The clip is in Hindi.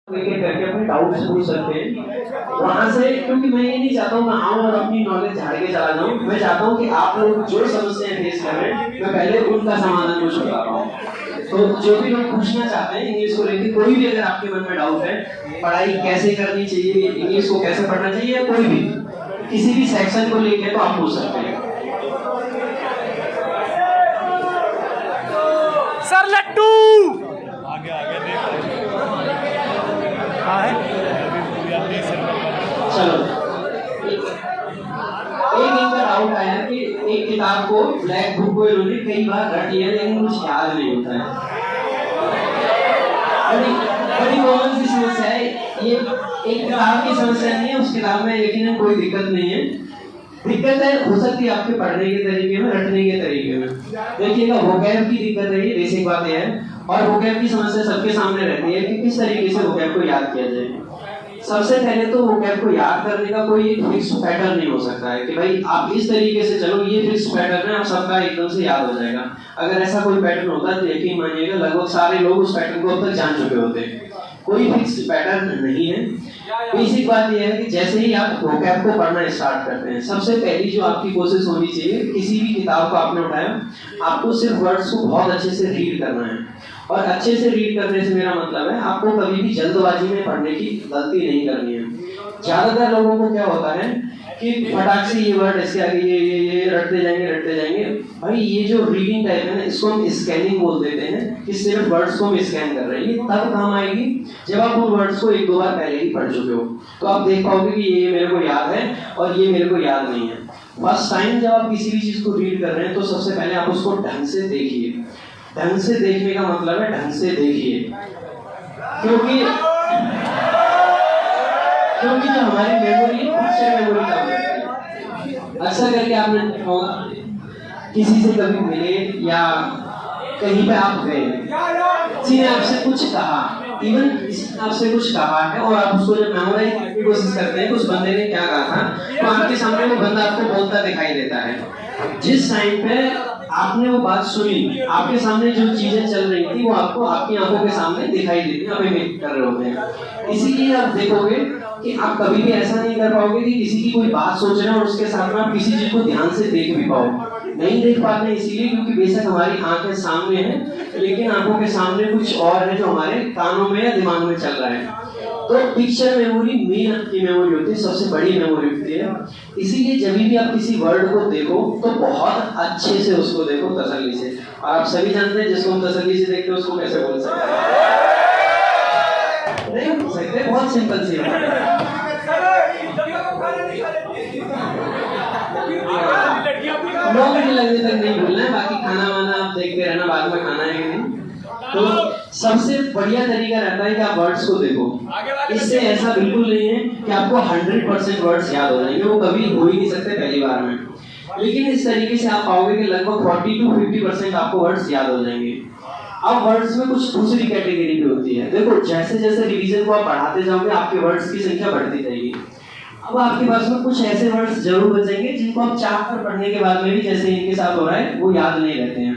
एक-एक करके अपने डाउट्स पूछ सकते हैं वहाँ से, क्योंकि मैं ये नहीं चाहता हूँ मैं आऊँ और अपनी नॉलेज झाड़ के चला जाऊँ। मैं चाहता हूँ कि आप लोग जो समस्याएं फेस कर रहे हैं मैं पहले उनका समाधान कुछ बता पाऊँ। तो जो भी लोग पूछना चाहते हैं इंग्लिश को लेकर, कोई भी अगर आपके मन में डाउट है, पढ़ाई कैसे करनी चाहिए, इंग्लिश को कैसे पढ़ना चाहिए, या कोई भी किसी भी सेक्शन को लेकर, तो आप पूछ सकते हैं। सर लट्टू आगे आगे चलो, एक इनका डाउट आया कि एक किताब को, ब्लैक बुक को इन्होंने कई बार रट लिया लेकिन कुछ याद नहीं होता है। बड़ी कॉमन सी समस्या है ये। एक किताब की समस्या नहीं है, उस किताब में यकीनन कोई दिक्कत नहीं है। दिक्कत है हो सकती है आपके पढ़ने के तरीके में, रटने के तरीके में। देखिएगा, वोकैब की दिक्कत है, ये बेसिक बात है। और वोकैब की समस्या सबके सामने रहती है कि किस तरीके से वोकैब को याद किया जाए। सबसे पहले तो वोकैब को याद करने का कोई एक फिक्स पैटर्न नहीं हो सकता है कि भाई आप इस तरीके से चलो, ये फिक्स पैटर्न है, आप सबका एकदम से याद हो जाएगा। अगर ऐसा कोई पैटर्न होता है तो यकीन मानिएगा लगभग सारे लोग उस पैटर्न को अब तक जान चुके होते हैं। कोई फिक्स पैटर्न नहीं है। बेसिक बात यह है कि जैसे ही आप वोकैब को पढ़ना स्टार्ट करते हैं, सबसे पहली जो आपकी कोशिश होनी चाहिए, किसी भी किताब को आपने उठाया, आपको सिर्फ वर्ड्स को बहुत अच्छे से रीड करना है। और अच्छे से रीड करने से मेरा मतलब है आपको कभी भी जल्दबाजी में पढ़ने की गलती नहीं करनी है। ज्यादातर लोगों को क्या होता है कि फटाक से ये वर्ड इसके आगे ये रटते जाएंगे। भाई ये जो रीडिंग टाइप है ना, इसको हम स्कैनिंग बोल देते हैं कि सिर्फ वर्ड्स को हम स्कैन कर रहे हैं। ये तब काम आएगी जब आप उन वर्ड्स को एक दो बार पहले ही पढ़ चुके हो, तो आप देख पाओगे कि ये मेरे को याद है और ये मेरे को याद नहीं है। फर्स्ट टाइम जब आप किसी भी चीज को रीड कर रहे हैं तो सबसे पहले आप उसको ढंग से देखिए। ढंग से देखने का मतलब है ढंग से देखिए, क्योंकि जो हमारी मेमोरी है पिक्चर मेमोरी काम करती है। अक्सर करके आपने देखा होगा, किसी से कभी मिले या कहीं पे आप गए, किसी ने आपसे कुछ कहा, इवन किसी ने आपसे कुछ कहा है और आप उसको जब मेमोराइज करने की कोशिश करते हैं कि उस बंदे ने क्या कहा था, तो आपके सामने वो बंदा आपको बोलता दिखाई देता है। जिस टाइम पे आपने वो बात सुनी, आपके सामने जो चीजें चल रही थी वो आपको आपकी आंखों के सामने दिखाई देती है, आप इमेजिन कर रहे होते हैं। इसीलिए आप देखोगे कि आप कभी भी ऐसा नहीं कर पाओगे कि किसी की कोई बात सोच रहे हैं और उसके साथ में आप किसी चीज को ध्यान से देख भी पाओ। नहीं देख पाते इसीलिए क्योंकि बेशक हमारी आंखें सामने हैं, लेकिन आंखों के सामने कुछ और है जो हमारे कानों में या दिमाग में चल रहा है। तो पिक्चर मेमोरी मेन आपकी मेमोरी होती है, सबसे बड़ी मेमोरी होती है। इसीलिए जब भी आप किसी वर्ड को देखो तो बहुत अच्छे से उसको देखो, तसल्ली से। और आप सभी जानते हैं जिसको हम तसल्ली से देखते हैं उसको कैसे बोल सकते हैं? नहीं बोल सकते, बहुत सिंपल सी बात है। 9 मिनट लगने तक नहीं भूलना है, बाकी खाना वाना आप देखते रहना, बाद में खाना है कि नहीं। तो सबसे बढ़िया तरीका रहता है कि आप वर्ड्स को देखो। इससे ऐसा बिल्कुल नहीं है कि आपको 100% वर्ड्स याद हो जाएंगे, वो कभी हो ही नहीं सकते पहली बार में। लेकिन इस तरीके से आप पाओगे कि लगभग 40 to 50% आपको वर्ड्स याद हो जाएंगे। अब वर्ड्स में कुछ दूसरी कैटेगरी भी होती है। देखो, जैसे जैसे रिवीजन को आप बढ़ाते जाओगे आपके वर्ड्स की संख्या बढ़ती जाएगी। अब आपके पास में कुछ ऐसे वर्ड्स जरूर बचेंगे जिनको आप चाह कर पढ़ने के बाद में भी, जैसे इनके साथ हो रहा है, वो याद नहीं रहते हैं।